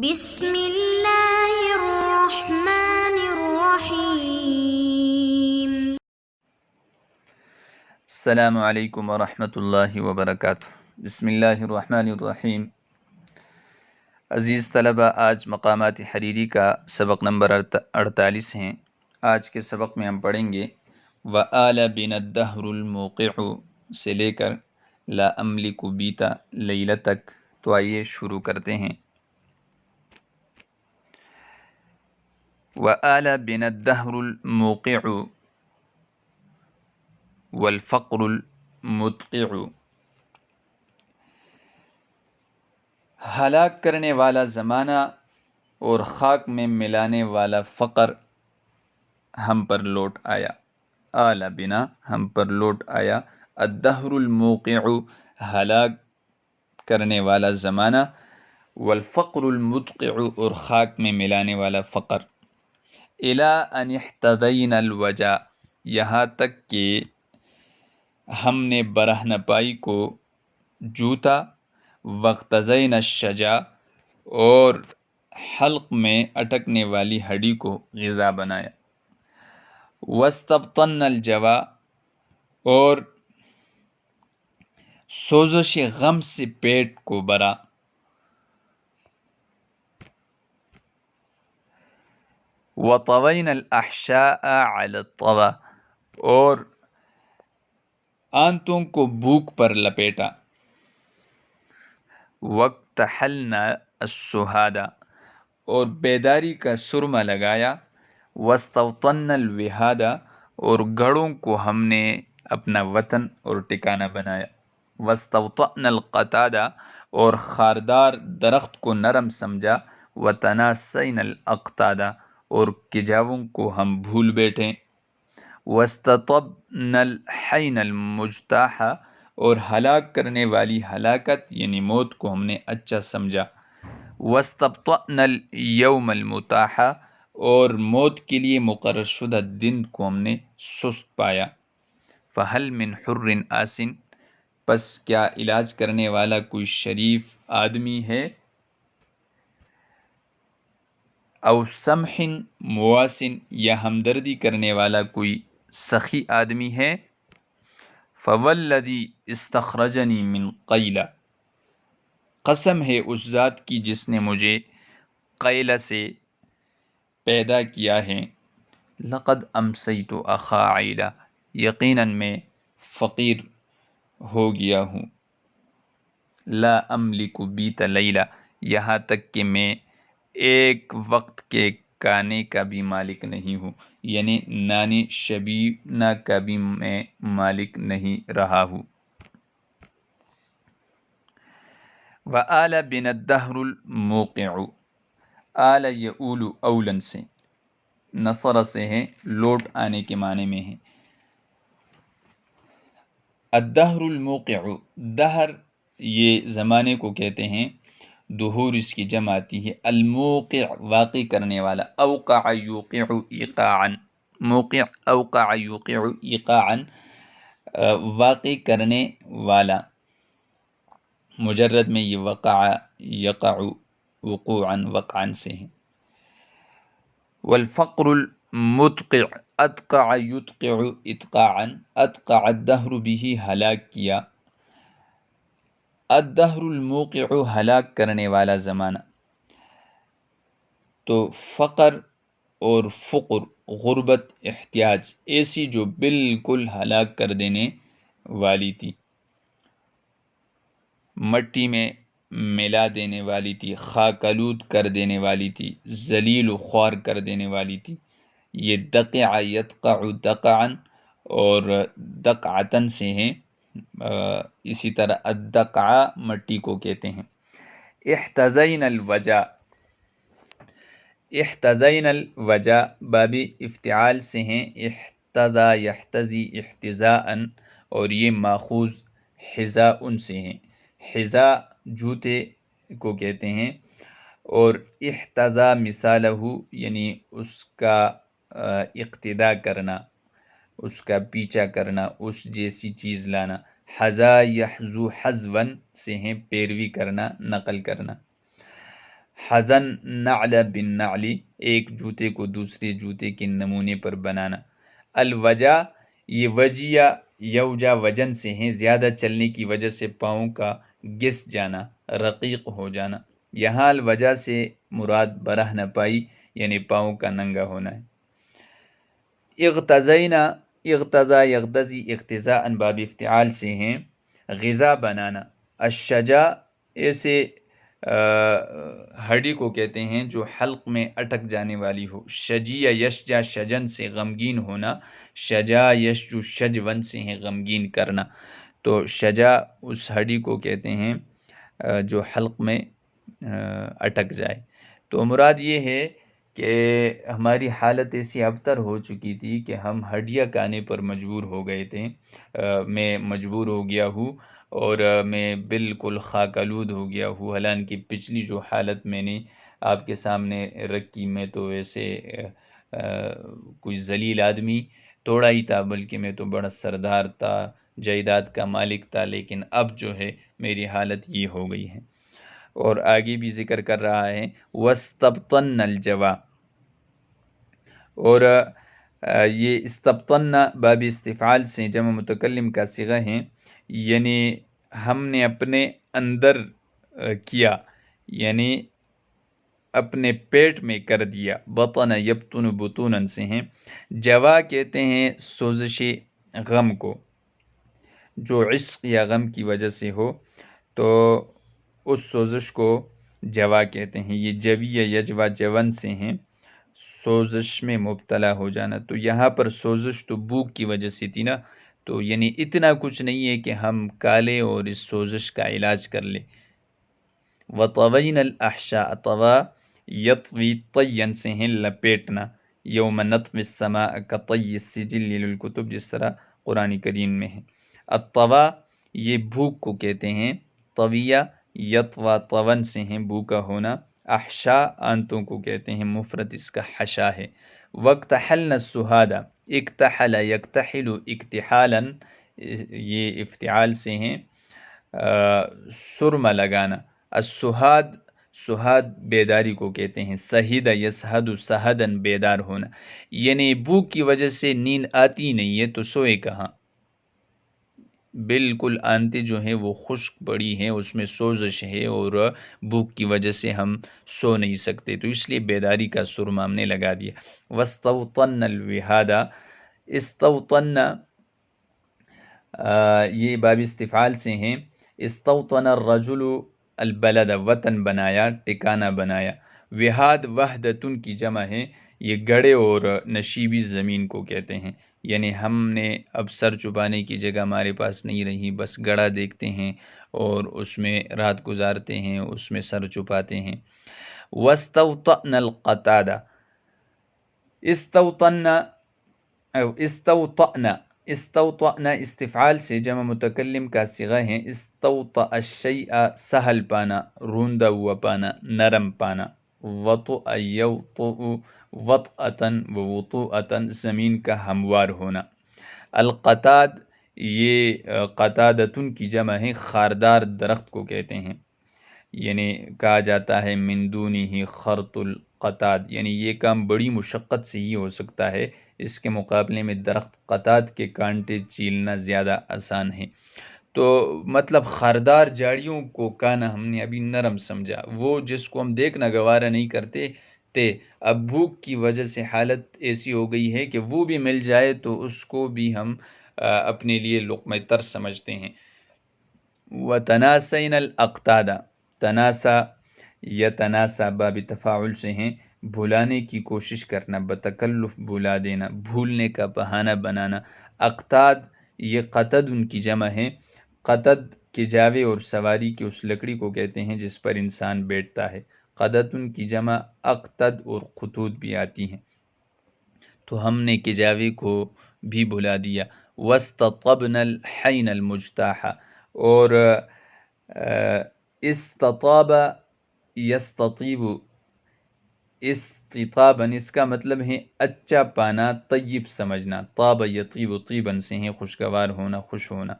بسم اللہ الرحمن الرحیم۔ السلام علیکم ورحمۃ اللہ وبرکاتہ۔ بسم اللہ الرحمن الرحیم۔ عزیز طلبہ، آج مقامات حریری کا سبق نمبر 48 ہیں۔ آج کے سبق میں ہم پڑھیں گے وَآلَ بِنَا الدَّهْرُ الْمُوقِعُ سے لے کر لا أَمْلِكُ بِيتَ لَيْلَ تک۔ تو آئیے شروع کرتے ہیں۔ وَآلَ بِنَا الدَّهْرُ الْمُوقِعُ والفقر المدقع، ہلاک کرنے والا زمانہ اور خاک میں ملانے والا فقر ہم پر لوٹ آیا۔ آل بنا ہم پر لوٹ آیا، الدہر الموقع ہلاک کرنے والا زمانہ، والفقر المدقع اور خاک میں ملانے والا فقر، الی ان احتضینا الوجع یہاں تک کہ ہم نے برہنپائی کو جوتا، واقتضینا الشجا اور حلق میں اٹکنے والی ہڈی کو غذا بنایا، واستبطنا الجوع اور سوزش غم سے پیٹ کو بھرا، وطوینا الاحشاء علی الطوى اور آنتوں کو بھوک پر لپیٹا، واکتحلنا السہادا اور بیداری کا سرما لگایا، واستوطنا الوہادا اور گڑھوں کو ہم نے اپنا وطن اور ٹھکانہ بنایا، واستوطأنا القتادا اور خاردار درخت کو نرم سمجھا، وتناسینا الاقتادا اور کجاووں کو ہم بھول بیٹھے، واستطبنا الحین المجتاح اور ہلاک کرنے والی ہلاکت یعنی موت کو ہم نے اچھا سمجھا، واستبطأنا الیوم المتاح اور موت کے لیے مقرر شدہ دن کو ہم نے سست پایا، فہل من حر آسن پس کیا علاج کرنے والا کوئی شریف آدمی ہے، او سمح مواسن یا ہمدردی کرنے والا کوئی سخی آدمی ہے، فوالذی استخرجنی من قیلہ قسم ہے اس ذات کی جس نے مجھے قیلہ سے پیدا کیا ہے، لقد امسیت اخا عیلہ یقیناً میں فقیر ہو گیا ہوں، لا املک بیت لیلہ یہاں تک کہ میں ایک وقت کے کھانے کا بھی مالک نہیں ہوں، یعنی نانی شبینہ کا بھی میں مالک نہیں رہا ہوں۔ وآل بنا الدہر الموقع، آل یؤول اولن سے، نصر سے ہے، لوٹ آنے کے معنی میں ہے۔ الدہر الموقع، دہر یہ زمانے کو کہتے ہیں، دہور اس کی جمع آتی ہے، الموقع واقع کرنے والا، اوقع یوقع ایقاعا، موقع اوقع یوقع ایقاعا واقع کرنے والا، مجرد میں یہ وقع یقع وقوعا وقعا سے ہے۔ والفقر المدقع ادقع یدقع ادقاعا، ادقع الدہر بھی ہلاک کیا، الدہر الموقع ہلاک کرنے والا زمانہ، تو فقر اور فقر غربت احتیاج ایسی جو بالکل ہلاک کر دینے والی تھی، مٹی میں ملا دینے والی تھی، خاک آلود کر دینے والی تھی، ذلیل و خوار کر دینے والی تھی۔ یہ دقع یدقع دقعا اور دقعتن سے ہیں، اسی طرح الدقع مٹی کو کہتے ہیں۔ احتضین الوجع، احتضین الوجع باب افتعال سے ہیں، احتضا یحتضی احتضاء اور یہ ماخوذ حذاء سے ہیں، حذاء جوتے کو کہتے ہیں، اور احتضا مثالہ یعنی اس کا اقتداء کرنا، اس کا پیچھا کرنا، اس جیسی چیز لانا، حذا یحذو حذوا سے ہیں پیروی کرنا، نقل کرنا۔ حزن نعل بالنعل، ایک جوتے کو دوسرے جوتے کے نمونے پر بنانا. الوجا، یہ وجیہ یوجا وجن سے ہیں، زیادہ چلنے کی وجہ سے پاؤں کا گس جانا، رقیق ہو جانا. یہاں الوجا سے مراد برہ نہ پائی یعنی پاؤں کا ننگا ہونا ہے. اغتزینا، اغتزا یغتزی اغتزاء باب افتعال سے ہیں، غذا بنانا. الشجا، ایسے ہڈی کو کہتے ہیں جو حلق میں اٹک جانے والی ہو. شجی یشجا شجن سے غمگین ہونا، شجا یشجو شجون سے ہیں غمگین کرنا. تو شجا اس ہڈی کو کہتے ہیں جو حلق میں اٹک جائے. تو مراد یہ ہے کہ ہماری حالت ایسی ابتر ہو چکی تھی کہ ہم ہڈیاں کانے پر مجبور ہو گئے تھے. میں مجبور ہو گیا ہوں اور میں بالکل خاک آلود ہو گیا ہوں. حالانکہ پچھلی جو حالت میں نے آپ کے سامنے رکھی، میں تو ویسے کوئی ذلیل آدمی توڑا ہی تھا، بلکہ میں تو بڑا سردار تھا، جائیداد کا مالک تھا. لیکن اب جو ہے میری حالت یہ ہو گئی ہے. اور آگے بھی ذکر کر رہا ہے وَاسْتَبْطَنَّ الْجَوَا. اور یہ استبطن باب استفعال سے جمع متکلم کا صیغہ ہیں، یعنی ہم نے اپنے اندر کیا، یعنی اپنے پیٹ میں کر دیا. بطن یبطن بطونا سے ہیں. جوا کہتے ہیں سوزش غم کو، جو عشق یا غم کی وجہ سے ہو تو اس سوزش کو جوا کہتے ہیں. یہ جوی یا یجوا جون سے ہیں، سوزش میں مبتلا ہو جانا. تو یہاں پر سوزش تو بھوک کی وجہ سے تھی نا، تو یعنی اتنا کچھ نہیں ہے کہ ہم کالے اور اس سوزش کا علاج کر لیں. وطوین الاحشاء، طوا یطوی طین سے ہیں لپیٹنا. یوم نطوی السماء کطی السجل للکتب، جس طرح قرآن کریم میں ہے. الطوا، یہ بھوک کو کہتے ہیں. طویہ یطوا طون سے ہیں بھوکا ہونا. احشاء آنتوں کو کہتے ہیں، مفرد اس کا حشا ہے. وَاقْتَحَلْنَ السُّہَادَ، اکتحل یکتحل اکتحالا، یہ افتعال سے ہیں سرما لگانا. السہاد، سہاد بیداری کو کہتے ہیں. سہید یسہد سہدن، بیدار ہونا. یعنی بھوک کی وجہ سے نیند آتی نہیں ہے تو سوئے کہاں، بالکل آنتیں جو ہیں وہ خشک پڑی ہیں، اس میں سوزش ہے اور بھوک کی وجہ سے ہم سو نہیں سکتے، تو اس لیے بیداری کا سرما ہم نے لگا دیا. وَاسْتَوْطَنَّ الْوِحَادَ، استوطن یہ باب استفعال سے ہیں. استوطن الرجل البلد، وطن بنایا، ٹکانہ بنایا. وحاد وحدتن کی جمع ہے، یہ گڑے اور نشیبی زمین کو کہتے ہیں. یعنی ہم نے اب سر چھپانے کی جگہ ہمارے پاس نہیں رہی، بس گڑھا دیکھتے ہیں اور اس میں رات گزارتے ہیں، اس میں سر چھپاتے ہیں. وَاسْتَوْطَأْنَ الْقَتَادَ، استوطأنا استفعال سے جمع متکلم کا صیغہ ہیں. استوطأ الشیء، سہل پانا، روندا ہوا پانا، نرم پانا. وطؤ یوطؤ وطأتن ووطوءتن، زمین کا ہموار ہونا. القتاد، یہ قتادتن کی جمع ہے، خاردار درخت کو کہتے ہیں. یعنی کہا جاتا ہے من دونہ خرط القتاد، یعنی یہ کام بڑی مشقت سے ہی ہو سکتا ہے، اس کے مقابلے میں درخت قتاد کے کانٹے چیلنا زیادہ آسان ہے. تو مطلب خاردار جاڑیوں کو کانا ہم نے ابھی نرم سمجھا، وہ جس کو ہم دیکھنا گوارا نہیں کرتے تھے، اب بھوک کی وجہ سے حالت ایسی ہو گئی ہے کہ وہ بھی مل جائے تو اس کو بھی ہم اپنے لیے لقمہ تر سمجھتے ہیں. وَتَنَاسَيْنَا الْأَقْتَادَ، تناسا یا تناسا باب تفاعل سے ہیں، بھلانے کی کوشش کرنا، بتکلف بھلا دینا، بھولنے کا بہانہ بنانا. اقتاد، یہ قطد ان کی جمع ہے. قطد کے جاوے اور سواری کی اس لکڑی کو کہتے ہیں جس پر انسان بیٹھتا ہے. قدت ان کی جمع اقتد اور قطود بھی آتی ہیں. تو ہم نے کجاوے کو بھی بھلا دیا. وَاسْتَطَبْنَا الْحَيْنَ الْمُجْتَاحَ، اور استطاب یستطیب، استطابن اس کا مطلب ہے اچھا پانا، طیب سمجھنا. طاب یطیب طیبن سے ہیں خوشگوار ہونا، خوش ہونا.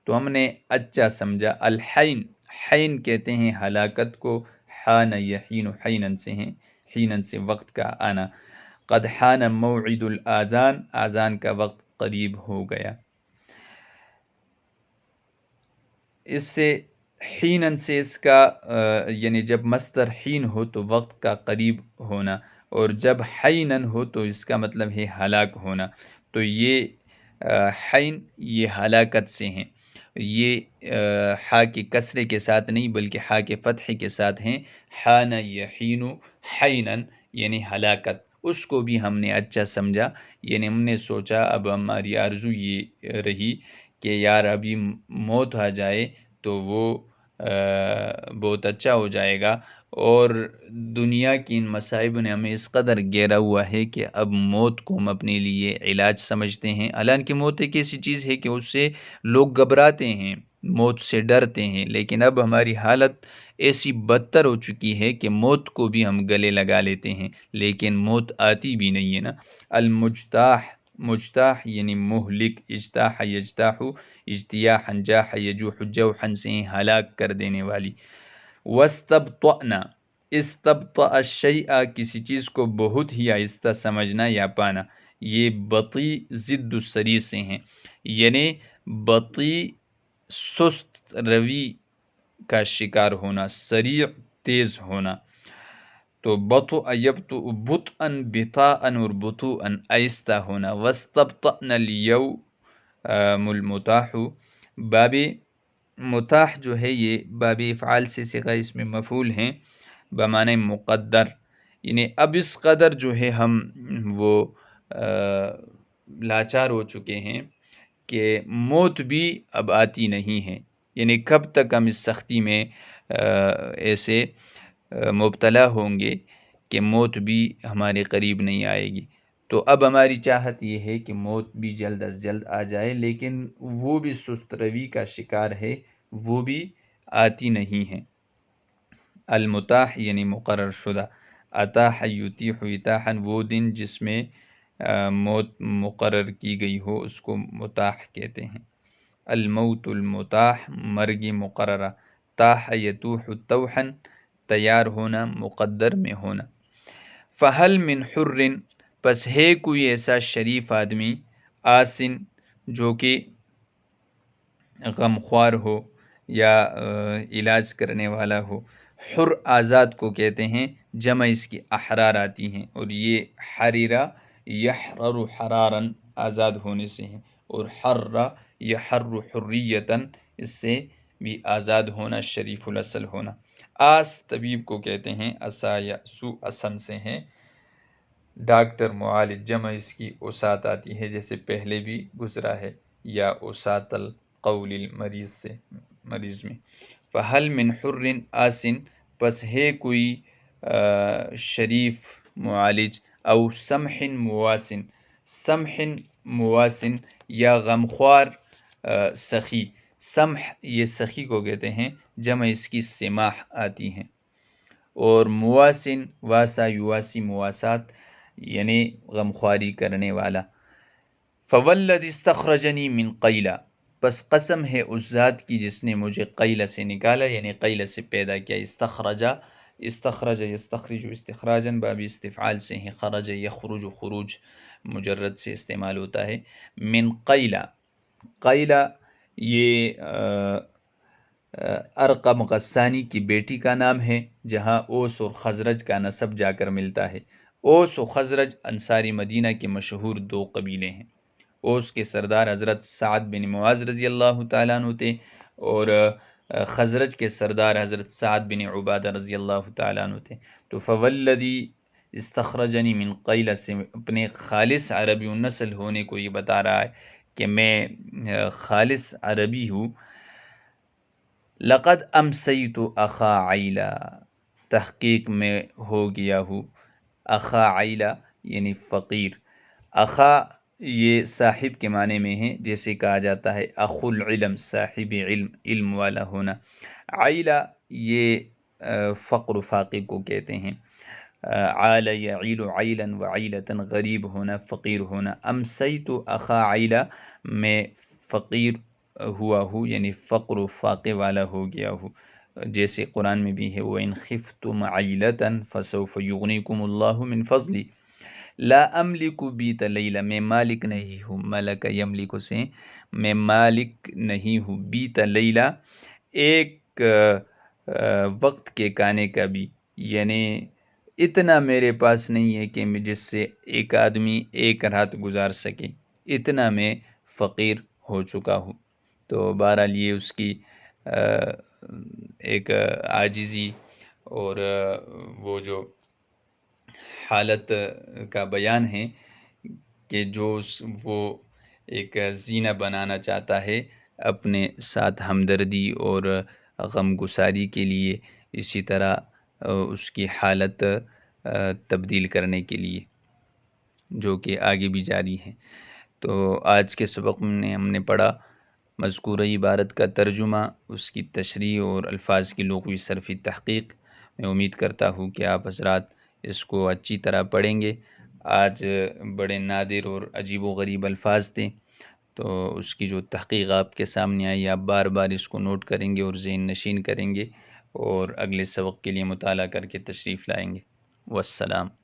تو ہم نے اچھا سمجھا. الحین، حین کہتے ہیں ہلاکت کو، حان یحین حینن سے ہیں، حینن سے وقت کا آنا. قد حان موعد الاذان، اذان کا وقت قریب ہو گیا. اس سے حینن سے اس کا یعنی جب مصدر حین ہو تو وقت کا قریب ہونا، اور جب حینن ہو تو اس کا مطلب ہے ہلاک ہونا. تو یہ حین یہ ہلاکت سے ہیں. یہ حا کے کسرے کے ساتھ نہیں بلکہ حا کے فتح کے ساتھ ہیں. حان یحین حینن یعنی ہلاکت. اس کو بھی ہم نے اچھا سمجھا، یعنی ہم نے سوچا اب ہماری آرزو یہ رہی کہ یار ابھی موت آ جائے تو وہ بہت اچھا ہو جائے گا. اور دنیا کی ان مصائب نے ہمیں اس قدر گھیرا ہوا ہے کہ اب موت کو ہم اپنے لیے علاج سمجھتے ہیں. حالانکہ موت ایک ایسی چیز ہے کہ اس سے لوگ گھبراتے ہیں، موت سے ڈرتے ہیں، لیکن اب ہماری حالت ایسی بدتر ہو چکی ہے کہ موت کو بھی ہم گلے لگا لیتے ہیں، لیکن موت آتی بھی نہیں ہے نا. المجتاح، مجتاح یعنی مہلک، اجتاح یجتاح اجتیاحا جاح یجوح جوحا سے ہلاک کر دینے والی. واستبطأنا، استبطأ الشیء کسی چیز کو بہت ہی آہستہ سمجھنا یا پانا. یہ بطیء ضد السریع سے ہیں، یعنی بطیء سست روی کا شکار ہونا، سریع تیز ہونا. تو بطء یبطء بطئا بطاء اور بطوءا آہستہ ہونا. واستبطأنا اليوم المتاح، باب متاح جو ہے یہ باب افعال سے صیغہ اس میں مفعول ہیں بمعنی مقدر، یعنی اب اس قدر جو ہے ہم وہ لاچار ہو چکے ہیں کہ موت بھی اب آتی نہیں ہے. یعنی کب تک ہم اس سختی میں ایسے مبتلا ہوں گے کہ موت بھی ہمارے قریب نہیں آئے گی. تو اب ہماری چاہت یہ ہے کہ موت بھی جلد از جلد آ جائے، لیکن وہ بھی سست روی کا شکار ہے، وہ بھی آتی نہیں ہے. المتاح یعنی مقرر شدہ. اتاح یتیح اتاحا، وہ دن جس میں موت مقرر کی گئی ہو اس کو متاح کہتے ہیں. الموت المتاح، مرگ مقررہ. تاح یتوح توحا، تیار ہونا، مقدر میں ہونا. فہل من حر، پس ہے کوئی ایسا شریف آدمی، آسن جو کہ غمخوار ہو یا علاج کرنے والا ہو. حر آزاد کو کہتے ہیں، جمع اس کی احرار آتی ہیں، اور یہ حریرہ یحرر حرارن آزاد ہونے سے ہیں، اور حر یحر حریتن اس سے بھی آزاد ہونا، شریف الاصل ہونا. آس طبیب کو کہتے ہیں، اسا یأسو اسن سے ہیں. ڈاکٹر معالج، جمع اس کی اوسات آتی ہے جیسے پہلے بھی گزرا ہے، یا اوسات القول المریض سے مریض میں. فہل من حر آسن، پس ہے کوئی شریف معالج، او سمح مواسن، سمح مواسن یا غمخوار سخی. سمح یہ سخی کو کہتے ہیں، جمع اس کی سماح آتی ہیں. اور مواسن، واسا یواسی مواسات یعنی غمخواری کرنے والا. فوالذی استخرجنی من قیلہ، پس قسم ہے اس ذات کی جس نے مجھے قیلہ سے نکالا، یعنی قیلہ سے پیدا کیا. استخرجہ، استخرج یستخرج استخراجا باب استفعال سے ہیں. خرج یخرج خروج مجرد سے استعمال ہوتا ہے. من قیلہ، قیلہ یہ ارقم غسانی کی بیٹی کا نام ہے، جہاں اوس اور خزرج کا نسب جا کر ملتا ہے. اوس و خزرج انصاری مدینہ کے مشہور دو قبیلے ہیں. اوس کے سردار حضرت سعد بن معاذ رضی اللہ تعالیٰ عنہ تھے، اور خزرج کے سردار حضرت سعد بن عبادہ رضی اللہ تعالیٰ عنہ تھے. تو فوالذی استخرجنی من قیلہ سے اپنے خالص عربی نسل ہونے کو یہ بتا رہا ہے کہ میں خالص عربی ہوں. لقد امسیت اخا عیلہ، تحقیق میں ہو گیا ہوں اخا عیلہ یعنی فقیر. اخا یہ صاحب کے معنی میں ہے، جیسے کہا جاتا ہے اخو العلم، صاحب علم، علم والا ہونا. عیلہ یہ فقر و فاقے کو کہتے ہیں. عال یعیل عیلا وعیلتا، غریب ہونا، فقیر ہونا. امسیت اخا عیلہ، میں فقیر ہوا ہوں یعنی فقر و فاقے والا ہو گیا ہوں. جیسے قرآن میں بھی ہے وَإِنْ خِفْتُمْ عَيْلَةً فَسَوْفَ يُغْنِيكُمُ اللَّهُ مِنْ فَضْلِهِ لا املک بیت لیلہ، میں مالک نہیں ہوں، ملک یملک سے میں مالک نہیں ہوں، بیت لیلہ ایک وقت کے کھانے کا بھی، یعنی اتنا میرے پاس نہیں ہے کہ جس سے ایک آدمی ایک رات گزار سکے، اتنا میں فقیر ہو چکا ہوں۔ تو بہرحال یہ اس کی ایک عاجزی اور وہ جو حالت کا بیان ہے کہ جو وہ ایک زینہ بنانا چاہتا ہے اپنے ساتھ ہمدردی اور غم گساری کے لیے، اسی طرح اس کی حالت تبدیل کرنے کے لیے، جو کہ آگے بھی جاری ہے۔ تو آج کے سبق میں ہم نے پڑھا مذکورہ عبارت کا ترجمہ، اس کی تشریح اور الفاظ کی لغوی صرفی تحقیق۔ میں امید کرتا ہوں کہ آپ حضرات اس کو اچھی طرح پڑھیں گے۔ آج بڑے نادر اور عجیب و غریب الفاظ تھے، تو اس کی جو تحقیق آپ کے سامنے آئی، آپ بار بار اس کو نوٹ کریں گے اور ذہن نشین کریں گے اور اگلے سبق کے لیے مطالعہ کر کے تشریف لائیں گے۔ والسلام۔